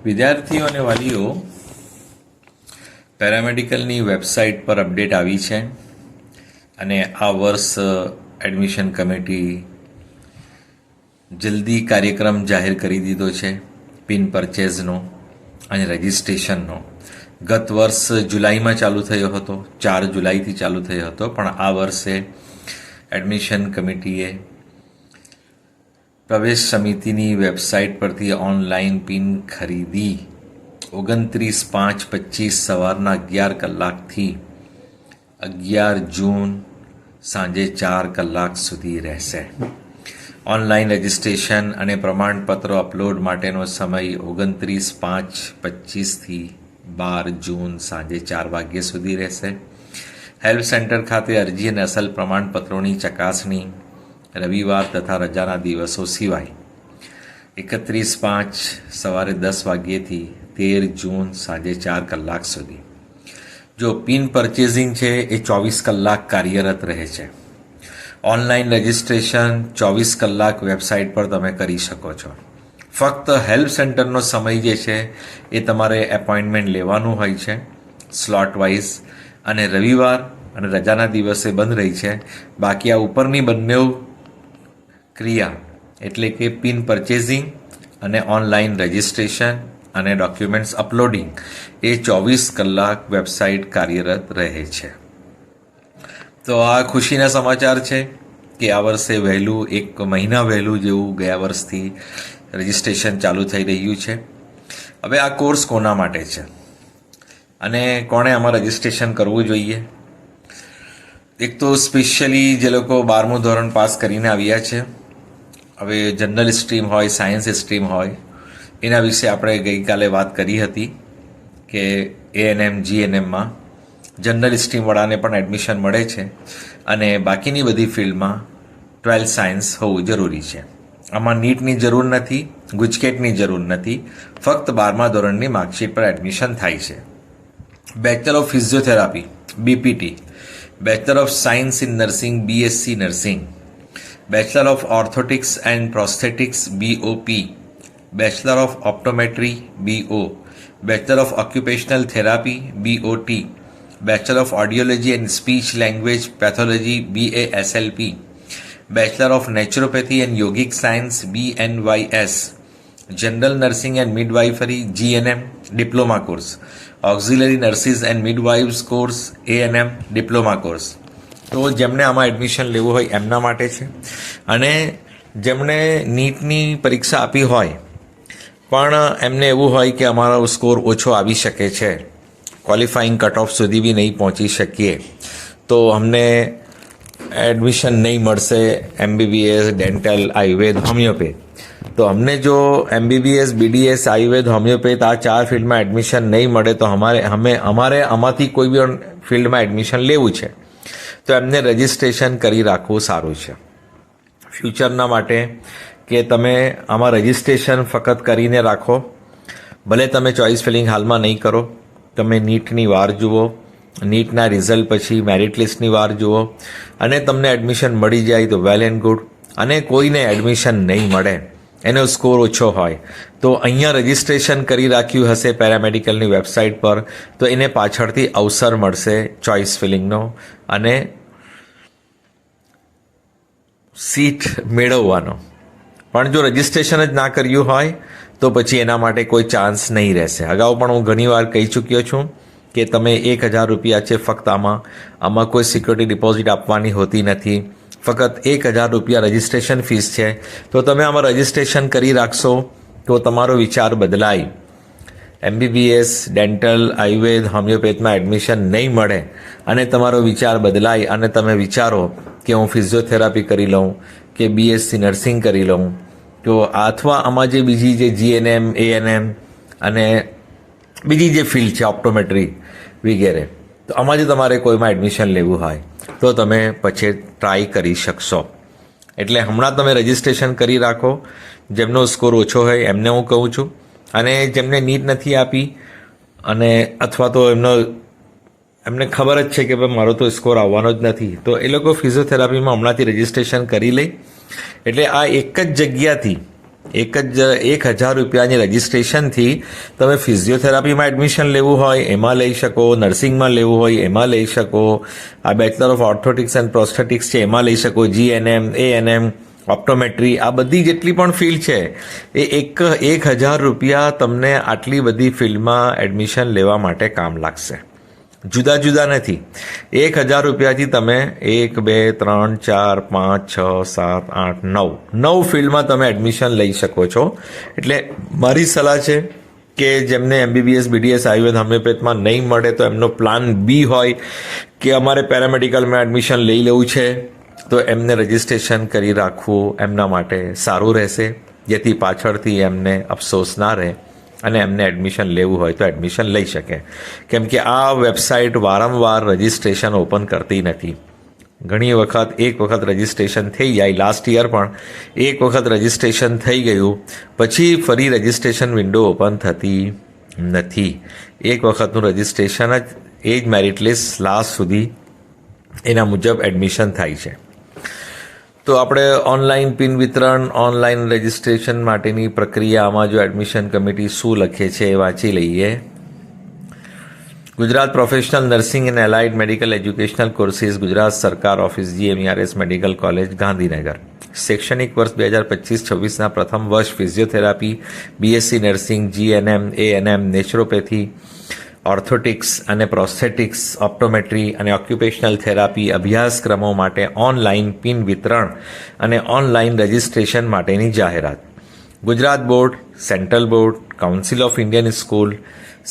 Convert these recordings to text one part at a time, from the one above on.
વિદ્યાર્થીઓ અને વાલીઓ, પેરામેડિકલની વેબસાઇટ પર અપડેટ આવી છે અને આ વર્ષ એડમિશન કમિટી જલ્દી કાર્યક્રમ જાહેર કરી દીધો છે પિન પરચેઝનો અને રજિસ્ટ્રેશનનો. ગત વર્ષ જુલાઈમાં ચાલુ થયો હતો, 4 જુલાઈથી ચાલુ થયો હતો, પણ આ વર્ષે એડમિશન કમિટીએ પ્રવેશ સમિતિની વેબસાઇટ પરથી ઓનલાઈન પિન ખરીદી 29/5/25 સવારના 11 કલાકથી 11 જૂન સાંજે 4 કલાક સુધી રહેશે. ઓનલાઈન રજિસ્ટ્રેશન અને પ્રમાણપત્રો અપલોડ માટેનો સમય 29/5/25થી 12 જૂન સાંજે 4 વાગ્યા સુધી રહેશે. હેલ્પ સેન્ટર ખાતે અરજી અને અસલ પ્રમાણપત્રોની ચકાસણી રવિવાર તથા રજાના દિવસો સિવાય 31/5 સવારે 10 વાગ્યેથી 13 જૂન સાંજે 4 કલાક સુધી. જો પિન પરચેઝિંગ છે એ 24 કલાક કાર્યરત રહે છે. ઓનલાઈન રજિસ્ટ્રેશન 24 કલાક વેબસાઇટ પર તમે કરી શકો છો. ફક્ત હેલ્પ સેન્ટરનો સમય જે છે એ તમારે એપોઇન્ટમેન્ટ લેવાનું હોય છે સ્લોટ વાઇઝ, અને રવિવાર અને રજાના દિવસે બંધ રહી છે. બાકી આ ઉપરની બંને ક્રિયા એટલે કે પિન પરચેઝિંગ અને ઓનલાઈન રજિસ્ટ્રેશન અને ડોક્યુમેન્ટ્સ અપલોડિંગ એ 24 કલાક વેબસાઇટ કાર્યરત રહે છે. તો આ ખુશીના સમાચાર છે કે આ વર્ષે વહેલું, 1 મહિના વહેલું જેવું ગયા વર્ષથી રજિસ્ટ્રેશન ચાલુ થઈ રહ્યું છે. હવે આ કોર્સ કોના માટે છે અને કોણે આમાં રજિસ્ટ્રેશન કરવું જોઈએ? એક તો સ્પેશિયલી જે લોકો 12મું ધોરણ પાસ કરીને આવ્યા છે, હવે જનરલ સ્ટ્રીમ હોય, સાયન્સ સ્ટ્રીમ હોય, એના વિશે આપણે ગઈકાલે વાત કરી હતી કે ANM GNMમાં જનરલ સ્ટ્રીમવાળાને પણ એડમિશન મળે છે અને બાકીની બધી ફિલ્ડમાં 12 સાયન્સ હોવું જરૂરી છે. આમાં નીટની જરૂર નથી, ગુજકેટની જરૂર નથી, ફક્ત 12મા ધોરણની માર્કશીટ પર એડમિશન થાય છે. Bachelor of physiotherapy BPT, bachelor of science in nursing BSc nursing, bachelor of orthotics and prosthetics BOP, bachelor of optometry BO, bachelor of occupational therapy BOT, bachelor of audiology and speech language pathology BASLP, bachelor of naturopathy and yogic science BNYS, general nursing and midwifery GNM diploma course, auxiliary nurses and midwives course ANM diploma course. તો જેમને આમાં admission લેવું હોય એમના માટે છે. અને જેમણે નીટની પરીક્ષા આપી હોય પણ એમને એવું હોય કે અમારો સ્કોર ઓછો આવી શકે છે, ક્વોલિફાઈંગ કટ ઓફ સુધી બી નહીં પહોંચી શકીએ, તો અમને એડમિશન નહીં મળશે MBBS, ડેન્ટલ, આયુર્વેદ, હોમિયોપેથ. તો અમને જો MBBS, BDS, આયુર્વેદ, હોમિયોપેથ આ 4 ફિલ્ડમાં એડમિશન નહીં મળે તો અમારે આમાંથી કોઈ બી ફિલ્ડમાં એડમિશન લેવું છે તો એમને રજિસ્ટ્રેશન કરી રાખવું સારું છે ફ્યુચરના માટે, કે તમે આમાં રજિસ્ટ્રેશન ફક્ત કરીને રાખો. ભલે તમે ચોઇસ ફિલિંગ હાલમાં નહીં કરો, તમે નીટની વાર જુઓ, નીટના રિઝલ્ટ પછી મેરિટ લિસ્ટની વાર જુઓ, અને તમને એડમિશન મળી જાય તો વેલ એન્ડ ગુડ. અને કોઈને એડમિશન નહીં મળે, એનો સ્કોર ઓછો હોય, તો અહીંયા રજિસ્ટ્રેશન કરી રાખ્યું હશે પેરામેડિકલની વેબસાઇટ પર, તો એને પાછળથી અવસર મળશે ચોઇસ ફિલિંગનો અને સીટ મેળવવાનો. પણ જો રજિસ્ટ્રેશન જ ના કર્યું હોય તો પછી એના માટે કોઈ ચાન્સ નહીં રહેશે. અગાઉ પણ હું ઘણીવાર કહી ચૂક્યો છું કે તમે 1000 રૂપિયા છે ફક્ત આમાં કોઈ સિક્યોરિટી ડિપોઝિટ આપવાની હોતી નથી, ફક્ત 1000 રૂપિયા રજિસ્ટ્રેશન ફીસ છે. તો તમે આમાં રજિસ્ટ્રેશન કરી રાખશો તો તમારો વિચાર બદલાય. MBBS, ડેન્ટલ, આયુર્વેદ, હોમિયોપેથમાં એડમિશન નહીં મળે અને તમારો વિચાર બદલાય અને તમે વિચારો કે હું ફિઝિયોથેરાપી કરી લઉં કે BSc નર્સિંગ કરી લઉં, તો અથવા આમાં જે બીજી જે GNM, ANM અને બીજી જે ફિલ્ડ છે ઓપ્ટોમેટ્રી વગેરે, તો આમાં જે તમારે કોઈમાં એડમિશન લેવું હોય તો તમે પછી ટ્રાય કરી શકશો. એટલે હમણાં તમે રજિસ્ટ્રેશન કરી રાખો. જેમનો સ્કોર ઓછો હોય એમને હું કહું છું, અને જેમને નીટ નથી આપી અને અથવા તો એમને ખબર જ છે કે ભાઈ મારો તો સ્કોર આવવાનો જ નથી, તો એ લોકો ફિઝિયોથેરાપીમાં હમણાંથી રજિસ્ટ્રેશન કરી લે. એટલે આ એક જ જગ્યાથી ₹1,000 રજિસ્ટ્રેશનથી તમે ફિઝિયોથેરાપીમાં એડમિશન લેવું હોય એમાં લઈ શકો, નર્સિંગમાં લેવું હોય એમાં લઈ શકો, આ bachelor of orthotics and prosthetics છે એમાં લઈ શકો, GNM, ANM, ઓપ્ટોમેટ્રી, આ બધી જેટલી પણ ફિલ્ડ છે એ ₹1,000 તમને આટલી બધી ફિલ્ડમાં એડમિશન લેવા માટે કામ લાગશે. જુદા જુદા નથી. ₹1,000થી તમે 1, 2, 3, 4, 5, 6, 7, 8, 9 ફિલ્ડમાં તમે એડમિશન લઈ શકો છો. એટલે મારી સલાહ છે કે જેમને MBBS, BDS, આયુર્વેદ, હોમિયોપેથમાં નહીં મળે તો એમનો પ્લાન B હોય કે અમારે પેરામેડિકલમાં એડમિશન લઈ લેવું છે, તો એમને રજિસ્ટ્રેશન કરી રાખવું એમના માટે સારું રહેશે, જેથી પાછળથી એમને અફસોસ ના રહે અને એમને એડમિશન લેવું હોય તો એડમિશન લઈ શકે. કેમ કે આ વેબસાઇટ વારંવાર રજિસ્ટ્રેશન ઓપન કરતી નથી. ઘણી વખત એક વખત રજિસ્ટ્રેશન થઈ જાય, લાસ્ટ યર પણ એક વખત રજિસ્ટ્રેશન થઈ ગયું પછી ફરી રજિસ્ટ્રેશન વિન્ડો ઓપન થતી નથી. એક વખતનું રજિસ્ટ્રેશન જ એ જ મેરિટ લિસ્ટ લાસ્ટ સુધી એના મુજબ એડમિશન થાય છે. તો આપણે ઓનલાઈન પિન વિતરણ, ઓનલાઈન રજિસ્ટ્રેશન માટેની પ્રક્રિયામાં જો એડમિશન કમિટી શું લખે છે એ વાંચી લઈએ. Gujarat professional nursing and allied medical educational courses, Gujarat સરકાર office, GMERS medical college, Gandhinagar. શૈક્ષણિક વર્ષ 2025-26ના પ્રથમ વર્ષ physiotherapy, BSc nursing, GNM, ANM, naturopathy, orthotics અને પ્રોસ્થેટિક્સ, ઓપ્ટોમેટ્રી અને ઓક્યુપેશનલ થેરાપી અભ્યાસક્રમો માટે ઓનલાઈન પિન વિતરણ અને ઓનલાઈન રજિસ્ટ્રેશન માટેની જાહેરાત. Gujarat board, central board, council of Indian school,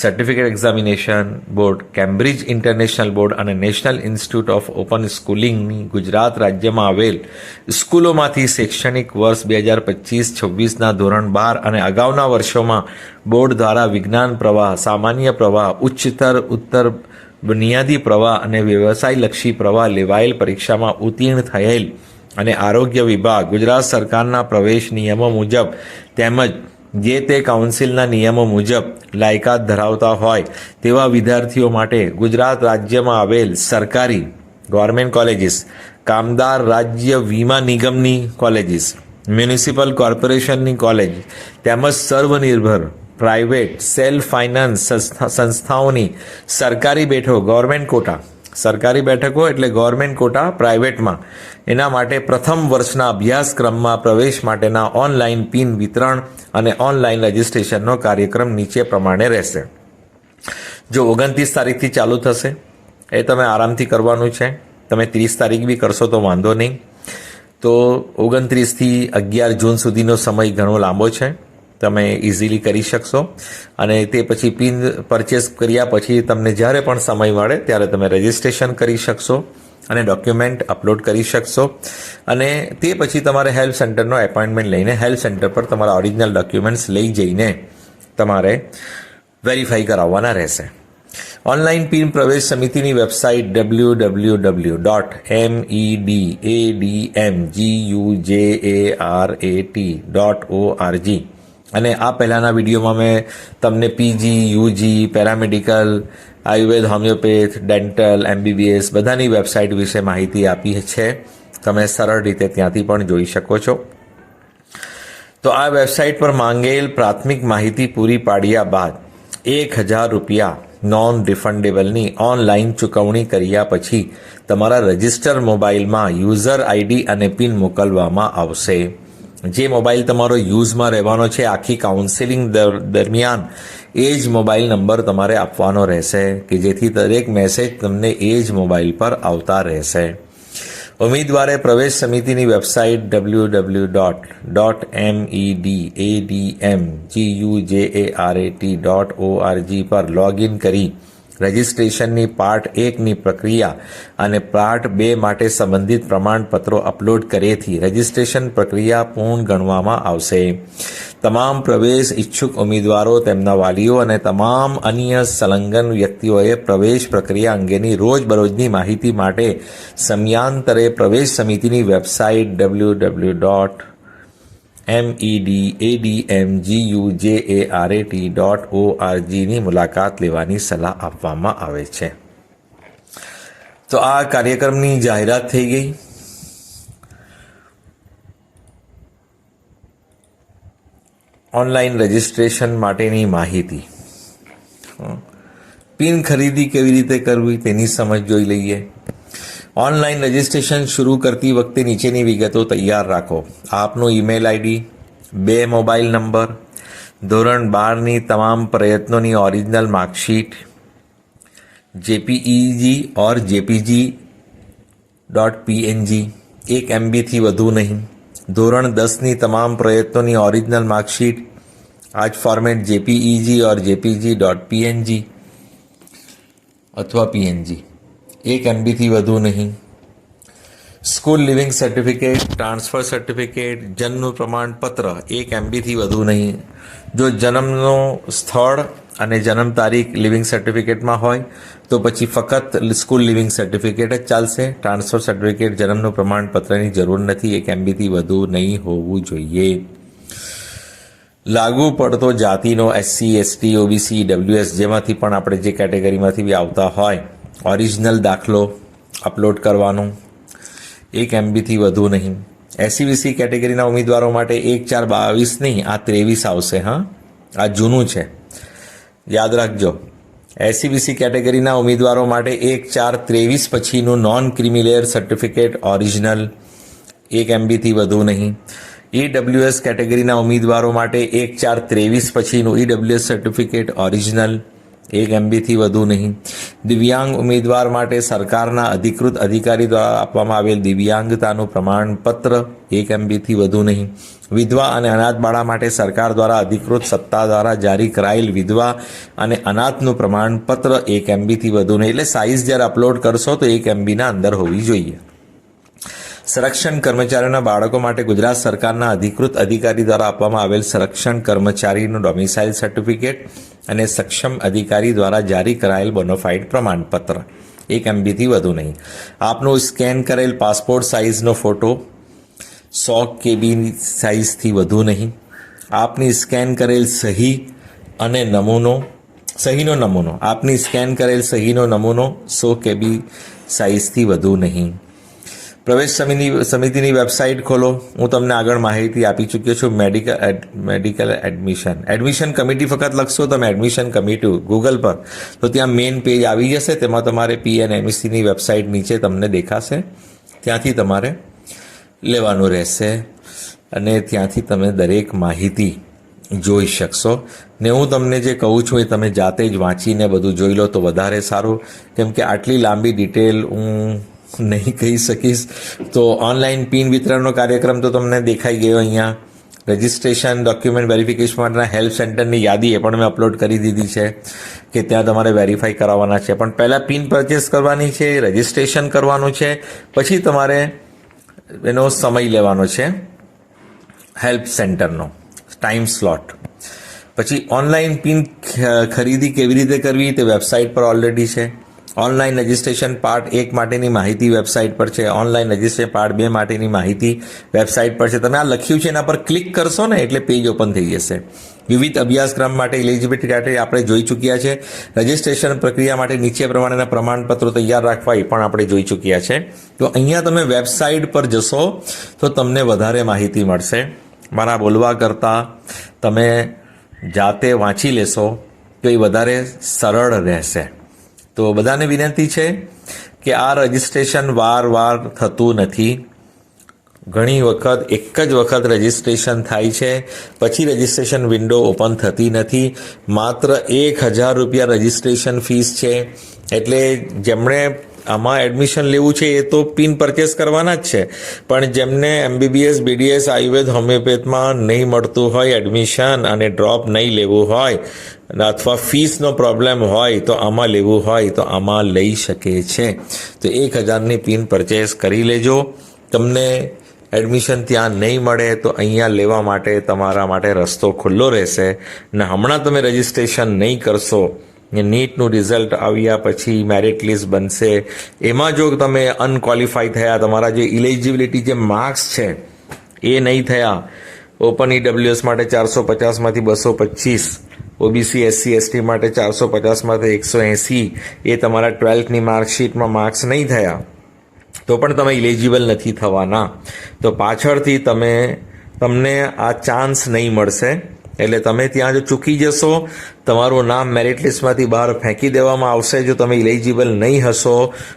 certificate examination board, Cambridge international board અને નેશનલ ઇન્સ્ટિટ્યૂટ ઓફ ઓપન સ્કૂલિંગની ગુજરાત રાજ્યમાં આવેલ સ્કૂલોમાંથી શૈક્ષણિક વર્ષ 2025-26ના ધોરણ 12 અને અગાઉના વર્ષોમાં બોર્ડ દ્વારા વિજ્ઞાન પ્રવાહ, સામાન્ય પ્રવાહ, ઉચ્ચતર, ઉત્તર બુનિયાદી પ્રવાહ અને વ્યવસાયલક્ષી પ્રવાહ લેવાયેલ પરીક્ષામાં ઉત્તીર્ણ થયેલ અને આરોગ્ય વિભાગ, ગુજરાત સરકારના પ્રવેશ નિયમો મુજબ તેમજ જે તે કાઉન્સિલના નિયમો મુજબ લાયકાત ધરાવતા હોય તેવા વિદ્યાર્થીઓ માટે ગુજરાત રાજ્યમાં આવેલ સરકારી ગવર્મેન્ટ કોલેજીસ, કામદાર રાજ્ય વીમા નિગમની કોલેજીસ, મ્યુનિસિપલ કોર્પોરેશનની કોલેજ તેમજ સર્વનિર્ભર પ્રાઇવેટ સેલ્ફ ફાઇનાન્સ સંસ્થાઓની સરકારી બેઠકો, ગવર્મેન્ટ કોટા, સરકારી બેઠકો એટલે ગવર્મેન્ટ કોટા પ્રાઇવેટમાં, એના માટે પ્રથમ વર્ષના અભ્યાસક્રમમાં પ્રવેશ માટેના ઓનલાઈન પિન વિતરણ અને ઓનલાઈન રજિસ્ટ્રેશનનો કાર્યક્રમ નીચે પ્રમાણે રહેશે. જો 29 તારીખથી ચાલુ થશે એ તમે આરામથી કરવાનું છે. તમે 30 તારીખ બી કરશો તો વાંધો નહીં. તો 29થી 11 જૂન સુધીનો સમય ઘણો લાંબો છે, તમે ઇઝીલી કરી શકશો. અને તે પછી પિન પરચેસ કર્યા પછી તમને જ્યારે પણ સમય મળે ત્યારે તમે રજિસ્ટ્રેશન કરી શકશો અને ડોક્યુમેન્ટ અપલોડ કરી શકશો. અને તે પછી તમારે હેલ્થ સેન્ટરનો એપોઇન્ટમેન્ટ લઈને હેલ્થ સેન્ટર પર તમારા ઓરિજિનલ ડોક્યુમેન્ટ્સ લઈ જઈને તમારે વેરીફાઈ કરાવવાના રહેશે. ઓનલાઈન પિન પ્રવેશ સમિતિની વેબસાઇટ www.medadmgujarat.org. અને આ પહેલાંના વિડીયોમાં મેં તમને PG, UG, paramedical, Ayurveda, homeopath, dental, MBBS બધાની વેબસાઇટ વિશે માહિતી આપી છે. તમે સરળ રીતે ત્યાંથી પણ જોઈ શકો છો. તો આ વેબસાઇટ પર માંગેલ પ્રાથમિક માહિતી પૂરી પાડ્યા બાદ ₹1,000 નોન રિફંડેબલની ઓનલાઈન ચૂકવણી કર્યા પછી તમારા રજિસ્ટર મોબાઈલમાં યુઝર ID અને પિન મોકલવામાં આવશે. જે મોબાઈલ તમારો યુઝમાં રહેવાનો છે આખી કાઉન્સેલિંગ દરમિયાન એ જ મોબાઈલ નંબર તમારે આપવાનો રહેશે કે જેથી દરેક મેસેજ તમને એ જ મોબાઈલ પર આવતા રહેશે. ઉમેદવારે પ્રવેશ સમિતિની વેબસાઇટ www.medadmgujarat.org પર લોગિન કરી રજિસ્ટ્રેશનની પાર્ટ 1ની પ્રક્રિયા અને પાર્ટ 2 માટે સંબંધિત પ્રમાણપત્રો અપલોડ કર્યેથી રજિસ્ટ્રેશન પ્રક્રિયા પૂર્ણ ગણવામાં આવશે. તમામ પ્રવેશ ઈચ્છુક ઉમેદવારો, તેમના વાલીઓ અને તમામ અન્ય સંલગ્ન વ્યક્તિઓએ પ્રવેશ પ્રક્રિયા અંગેની રોજબરોજની માહિતી માટે સમયાંતરે પ્રવેશ સમિતિની વેબસાઇટ www.medadmgujarat.org મુલાકાત લેવાની સલાહ આપવામાં આવે છે. તો આ કાર્યક્રમની જાહેરાત થઈ ગઈ. ઓનલાઈન રજિસ્ટ્રેશન માટેની માહિતી. પિન ખરીદી કેવી રીતે કરવી તેની સમજ જોઈ લઈએ. ઓનલાઈન રજિસ્ટ્રેશન શરૂ કરતી વખતે નીચેની વિગતો તૈયાર રાખો. આપનો ઈમેલ આઈડી, 2 મોબાઈલ નંબર, ધોરણ 12ની તમામ પ્રયત્નોની original marksheet, જેપીઈજી or JPG .png 1 MB વધુ નહીં. ધોરણ 10ની તમામ પ્રયત્નોની ઓરિજિનલ માર્કશીટ, આ જ format JPEG or JPG .png અથવા PNG, 1 MB વધુ નહીં. School leaving certificate, transfer certificate, જન્મનું પ્રમાણપત્ર 1 MB વધુ નહીં. જો જન્મનો સ્થળ અને જન્મ તારીખ લિવિંગ સર્ટિફિકેટમાં હોય તો પછી ફક્ત સ્કૂલ લિવિંગ સર્ટિફિકેટ જ ચાલશે. ટ્રાન્સફર સર્ટિફિકેટ, જન્મનું પ્રમાણપત્રની જરૂર નથી. 1 MB વધુ નહીં હોવું જોઈએ. લાગુ પડતો જાતિનો SC, ST, OBC, WS જેમાંથી પણ આપણે જે કેટેગરીમાંથી બી આવતા હોય ઓરિજિનલ દાખલો અપલોડ કરવાનો. 1 MB વધુ નહીં. SC/BC કેટેગરીના ઉમેદવારો માટે 1/4/22 નહીં, આ 23 આવશે. આ જૂનું છે, યાદ રાખજો. SC/BC કેટેગરીના ઉમેદવારો માટે 1/4/23 પછીનું non creamy layer certificate original, 1 MB વધુ નહીં. EWS કેટેગરીના ઉમેદવારો માટે 1/4/23 પછીનું EWS સર્ટિફિકેટ ઓરિજિનલ, 1 MB વધુ નહીં. દિવ્યાંગ ઉમેદવાર માટે સરકારના અધિકૃત અધિકારી દ્વારા આપવામાં આવેલ દિવ્યાંગતાનું પ્રમાણપત્ર, 1 MB વધુ નહીં. વિધવા અને અનાથ બાળા માટે સરકાર દ્વારા અધિકૃત સત્તા દ્વારા જારી કરાયેલ વિધવા અને અનાથનું પ્રમાણપત્ર, 1 MB વધુ નહીં. એટલે સાઇઝ જ્યારે અપલોડ કરશો તો 1 MBના અંદર હોવી જોઈએ. સંરક્ષણ કર્મચારીઓના બાળકો માટે ગુજરાત સરકારના અધિકૃત અધિકારી દ્વારા આપવામાં આવેલ સંરક્ષણ કર્મચારીનું ડોમિસાઇલ સર્ટિફિકેટ અને સક્ષમ અધિકારી દ્વારા જારી કરાયેલ બોનોફાઇડ પ્રમાણપત્ર, 1 MB વધુ નહીં. આપનો સ્કેન કરેલ પાસપોર્ટ સાઇઝનો ફોટો 100 KB સાઇઝથી વધુ નહીં. આપની સ્કેન કરેલ સહીનો નમૂનો આપની સ્કેન કરેલ સહીનો નમૂનો 100 KB સાઇઝથી વધુ નહીં. પ્રવેશ સમિતિની વેબસાઇટ ખોલો. હું તમને આગળ માહિતી આપી ચૂક્યો છું. મેડિકલ એડમિશન કમિટી ફક્ત લખશો તમે એડમિશન કમિટી ગૂગલ પર તો ત્યાં મેઇન પેજ આવી જશે. તેમાં તમારે PNMECની વેબસાઇટ નીચે તમને દેખાશે. ત્યાંથી તમારે લેવાનું રહેશે અને ત્યાંથી તમે દરેક માહિતી જોઈ શકશો. ને હું તમને જે કહું છું એ તમે જાતે જ વાંચીને બધું જોઈ લો તો વધારે સારું, કેમ કે આટલી લાંબી ડિટેલ હું નહીં કહી શકીશ. તો ઓનલાઈન પિન વિતરણનો કાર્યક્રમ તો તમને દેખાઈ ગયો. અહીંયા રજિસ્ટ્રેશન ડોક્યુમેન્ટ વેરિફિકેશન માટેના હેલ્પ સેન્ટરની યાદી એ પણ મેં અપલોડ કરી દીધી છે કે ત્યાં તમારે વેરીફાઈ કરાવવાના છે. પણ પહેલાં પિન પરચેસ કરવાની છે, રજિસ્ટ્રેશન કરવાનું છે, પછી તમારે એનો સમય લેવાનો છે હેલ્પ સેન્ટરનો ટાઈમ સ્લોટ. પછી ઓનલાઈન પિન ખરીદી કેવી રીતે કરવી તે વેબસાઇટ પર ઓલરેડી છે. ઓનલાઈન રજિસ્ટ્રેશન પાર્ટ 1 માટેની માહિતી વેબસાઇટ પર છે. ઓનલાઈન રજિસ્ટ્રેશન પાર્ટ 2 માટેની માહિતી વેબસાઇટ પર છે. તમે આ લખ્યું છે એના પર ક્લિક કરશો ને એટલે પેજ ઓપન થઈ જશે. વિવિધ અભ્યાસક્રમ માટે એલિજિબિલિટી ક્રાઇટેરિયા આપણે જોઈ ચૂક્યા છે. રજિસ્ટ્રેશન પ્રક્રિયા માટે નીચે પ્રમાણેના પ્રમાણપત્રો તૈયાર રાખવા એ પણ આપણે જોઈ ચૂક્યા છે. તો અહીંયા તમે વેબસાઇટ પર જશો તો તમને વધારે માહિતી મળશે. મારા બોલવા કરતાં તમે જાતે વાંચી લેશો તો એ વધારે સરળ રહેશે. તો બધાને વિનંતી છે કે આ રજિસ્ટ્રેશન વાર થતું નથી. ઘણી વખત એક જ વખત રજિસ્ટ્રેશન થાય છે, પછી રજિસ્ટ્રેશન વિન્ડો ઓપન થતી નથી. માત્ર 1000 રૂપિયા રજિસ્ટ્રેશન ફીસ છે. એટલે જેમણે આમાં એડમિશન લેવું છે એ તો પિન પરચેસ કરવાના જ છે, પણ જેમને MBBS, BDS, આયુર્વેદ, હોમિયોપેથમાં નહીં મળતું હોય એડમિશન અને ડ્રોપ નહીં લેવું હોય અથવા ફીસનો પ્રોબ્લેમ હોય તો આમાં લેવું હોય તો આમાં લઈ શકે છે. તો 1000ની પિન પરચેસ કરી લેજો. તમને એડમિશન ત્યાં નહીં મળે તો અહીંયા લેવા માટે તમારા માટે રસ્તો ખુલ્લો રહેશે. ને હમણાં તમે રજિસ્ટ્રેશન નહીં કરશો, નીટનું રિઝલ્ટ આવ્યા પછી મેરિટ લિસ્ટ બનશે, એમાં જો તમે અનક્વોલિફાઈ થયા, તમારા જે ઇલિજિબિલિટી જે માર્ક્સ છે એ નહીં થયા, ઓપન EWS માટે 450માંથી 225, OBC SC ST માટે 450માંથી 180, એ તમારા 12થની માર્કશીટમાં માર્ક્સ નહીં થયા તો પણ તમે ઇલિજિબલ નથી થવાના. તો પાછળથી તમને આ ચાન્સ નહીં મળશે એટલે તમે ત્યાં જો ચૂકી જશો, તમારું નામ મેરિટ લિસ્ટમાંથી બહાર ફેંકી દેવામાં આવશે. જો તમે ઇલિજિબલ નહીં હશો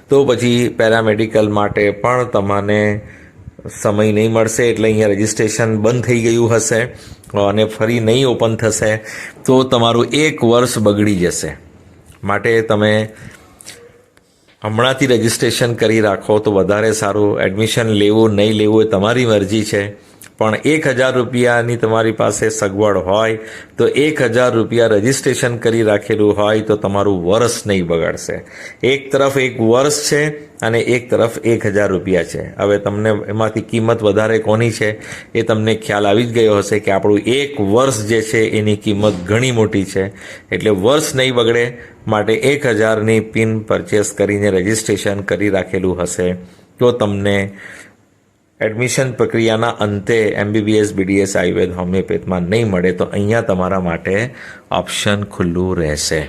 તો પછી પેરામેડિકલ માટે પણ તમને સમય નહીં મળશે. એટલે અહીંયા રજિસ્ટ્રેશન બંધ થઈ ગયું હશે અને ફરી નહીં ઓપન થશે તો તમારું 1 વર્ષ બગડી જશે. માટે તમે હમણાંથી રજિસ્ટ્રેશન કરી રાખો તો વધારે સારું. એડમિશન લેવું નહીં લેવું એ તમારી મરજી છે, પણ 1,000 રૂપિયાની તમારી પાસે સગવડ હોય તો 1,000 રૂપિયા રજિસ્ટ્રેશન કરી રાખેલું હોય તો તમારું વર્ષ નહીં બગાડશે. એક તરફ 1 વર્ષ છે અને એક તરફ 1,000 રૂપિયા છે. હવે તમને એમાંથી કિંમત વધારે કોની છે એ તમને ખ્યાલ આવી જ ગયો હશે કે આપણું 1 વર્ષ જે છે એની કિંમત ઘણી મોટી છે. એટલે વર્ષ નહીં બગડે માટે 1,000ની પિન પરચેસ કરીને રજિસ્ટ્રેશન કરી રાખેલું હશે તો તમને એડમિશન પ્રક્રિયાના અંતે MBBS BDS આયુર્વેદ હોમિયોપેથમાં નહીં મળે તો અહીંયા તમારા માટે ઓપ્શન ખુલ્લું રહેશે.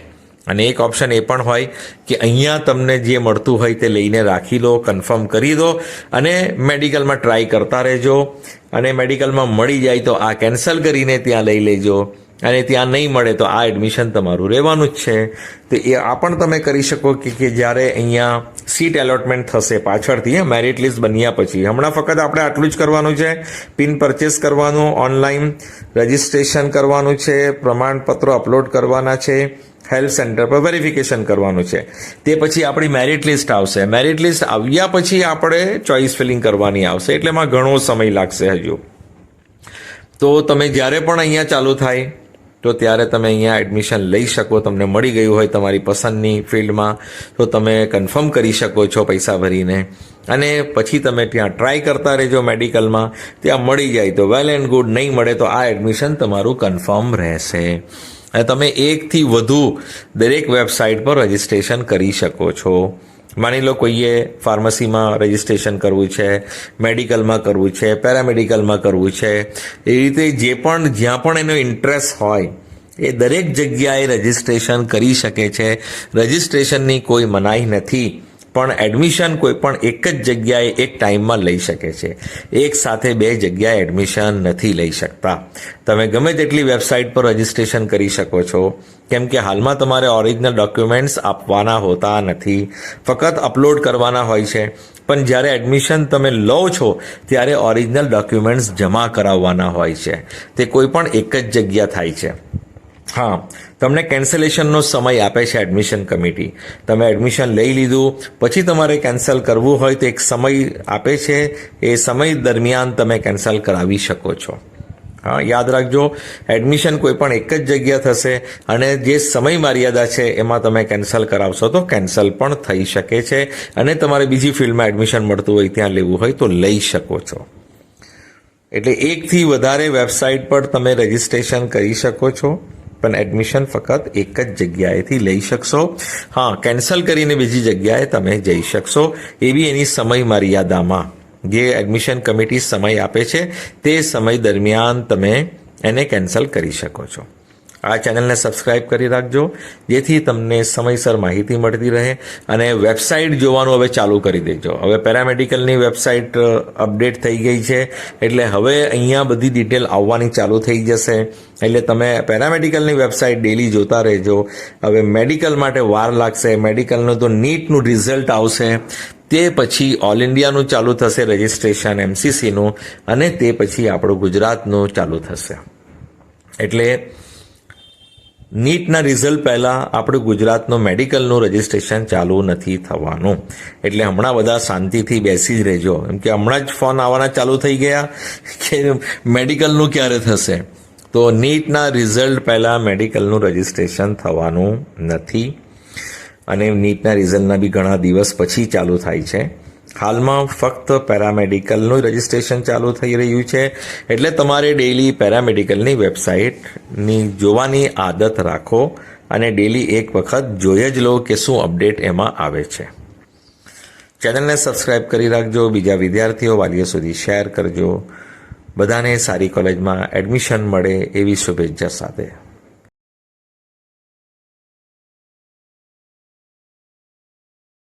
અને એક ઓપ્શન એ પણ હોય કે અહીંયા તમને જે મળતું હોય તે લઈને રાખી લો, કન્ફર્મ કરી દો અને મેડિકલમાં ટ્રાય કરતા રહેજો. અને મેડિકલમાં મળી જાય તો આ કેન્સલ કરીને ત્યાં લઈ લેજો અને ત્યાં નહીં મળે તો આ એડમિશન તમારું રહેવાનું જ છે. તો એ આ પણ તમે કરી શકો કે જ્યારે અહીંયા સીટ એલોટમેન્ટ થશે પાછળથી, મેરિટ લિસ્ટ બન્યા પછી. હમણાં ફક્ત આપણે આટલું જ કરવાનું છે, પિન પરચેસ કરવાનું, ઓનલાઈન રજિસ્ટ્રેશન કરવાનું છે, પ્રમાણપત્રો અપલોડ કરવાના છે, હેલ્થ સેન્ટર પર વેરિફિકેશન કરવાનું છે. તે પછી આપણી મેરિટ લિસ્ટ આવશે. મેરિટ લિસ્ટ આવ્યા પછી આપણે ચોઇસ ફિલિંગ કરવાની આવશે. એટલે એમાં ઘણો સમય લાગશે હજુ. તો તમે જ્યારે પણ અહીંયા ચાલુ થાય તો ત્યારે તમે અહીંયા એડમિશન લઈ શકો. તમને મળી ગયું હોય તમારી પસંદની ફિલ્ડમાં તો તમે કન્ફર્મ કરી શકો છો પૈસા ભરીને. અને પછી તમે ત્યાં ટ્રાય કરતા રહેજો મેડિકલમાં. ત્યાં મળી જાય તો વેલ એન્ડ ગુડ, નહીં મળે તો આ એડમિશન તમારું કન્ફર્મ રહેશે. અને તમે 1થી વધુ દરેક વેબસાઇટ પર રજિસ્ટ્રેશન કરી શકો છો. માની લો કોઈએ ફાર્મસીમાં રજિસ્ટ્રેશન કરવું છે, મેડિકલમાં કરવું છે, પેરામેડિકલમાં કરવું છે, એ રીતે જ્યાં પણ એનો ઇન્ટરેસ્ટ હોય એ દરેક જગ્યાએ રજિસ્ટ્રેશન કરી શકે છે. રજિસ્ટ્રેશનની કોઈ મનાઈ નથી, પણ એડમિશન કોઈ પણ એક જ જગ્યાએ એક ટાઈમમાં લઈ શકે છે. એક સાથે 2 જગ્યાએ એડમિશન નથી લઈ શકતા. તમે ગમે તેટલી વેબસાઇટ પર રજિસ્ટ્રેશન કરી શકો છો, કેમ કે હાલમાં તમારે ઓરિજિનલ ડોક્યુમેન્ટ્સ આપવાના હોતા નથી, ફક્ત અપલોડ કરવાના હોય છે. પણ જ્યારે એડમિશન તમે લો છો ત્યારે ઓરિજિનલ ડોક્યુમેન્ટ્સ જમા કરાવવાના હોય છે. તે કોઈ પણ એક જ જગ્યા થાય છે. હા, તમને કેન્સલેશનનો સમય આપે છે એડમિશન કમિટી. તમે એડમિશન લઈ લીધું પછી તમારે કેન્સલ કરવું હોય તો એક સમય આપે છે. એ સમય દરમિયાન તમે કેન્સલ કરાવી શકો છો. હા, યાદ રાખજો, એડમિશન કોઈ પણ એક જ જગ્યા થશે અને જે સમય મર્યાદા છે એમાં તમે કેન્સલ કરાવશો તો કેન્સલ પણ થઈ શકે છે. અને તમારે બીજી ફિલ્ડમાં એડમિશન મળતું હોય ત્યાં લેવું હોય તો લઈ શકો છો. એટલે 1થી વધારે વેબસાઇટ પર તમે રજિસ્ટ્રેશન કરી શકો છો, પણ એડમિશન ફક્ત એક જ જગ્યાએથી લઈ શકશો. હા, કેન્સલ કરીને બીજી જગ્યાએ તમે જઈ શકશો, એવી એની સમય મર્યાદામાં. જે એડમિશન કમિટી સમય આપે છે તે સમય દરમિયાન તમે એને કેન્સલ કરી શકો છો. આ ચેનલને સબસ્ક્રાઇબ કરી રાખજો જેથી તમને સમયસર માહિતી મળતી રહે. અને વેબસાઇટ જોવાનું હવે ચાલુ કરી દેજો. હવે પેરામેડિકલની વેબસાઇટ અપડેટ થઈ ગઈ છે, એટલે હવે અહીંયા બધી ડિટેલ આવવાની ચાલુ થઈ જશે. એટલે તમે પેરામેડિકલની વેબસાઇટ ડેલી જોતા રહેજો. હવે મેડિકલ માટે વાર લાગશે. મેડિકલનું તો નીટનું રિઝલ્ટ આવશે, તે પછી ઓલ ઇન્ડિયાનું ચાલુ થશે રજિસ્ટ્રેશન MCCનું, અને તે પછી આપણું ગુજરાતનું ચાલુ થશે. એટલે નીટના રિઝલ્ટ પહેલાં આપણું ગુજરાતનું મેડિકલનું રજિસ્ટ્રેશન ચાલુ નથી થવાનું. એટલે હમણાં બધા શાંતિથી બેસી જ રહેજો, કેમ કે હમણાં જ ફોન આવવાના ચાલુ થઈ ગયા કે મેડિકલનું ક્યારે થશે. તો નીટના રિઝલ્ટ પહેલાં મેડિકલનું રજિસ્ટ્રેશન થવાનું નથી. અને નીટના રિઝલ્ટના બી ઘણા દિવસ પછી ચાલુ થાય છે. હાલમાં ફક્ત પેરામેડિકલનું રજિસ્ટ્રેશન ચાલુ થઈ રહ્યું છે. એટલે તમારે ડેઇલી પેરામેડિકલની વેબસાઇટની જોવાની આદત રાખો અને ડેઇલી એક વખત જોઈ જ લો કે શું અપડેટ એમાં આવે છે. ચેનલને સબસ્ક્રાઇબ કરી રાખજો. બીજા વિદ્યાર્થીઓ વાલીઓ સુધી શેર કરજો. બધાને સારી કોલેજમાં એડમિશન મળે એવી શુભેચ્છા સાથે.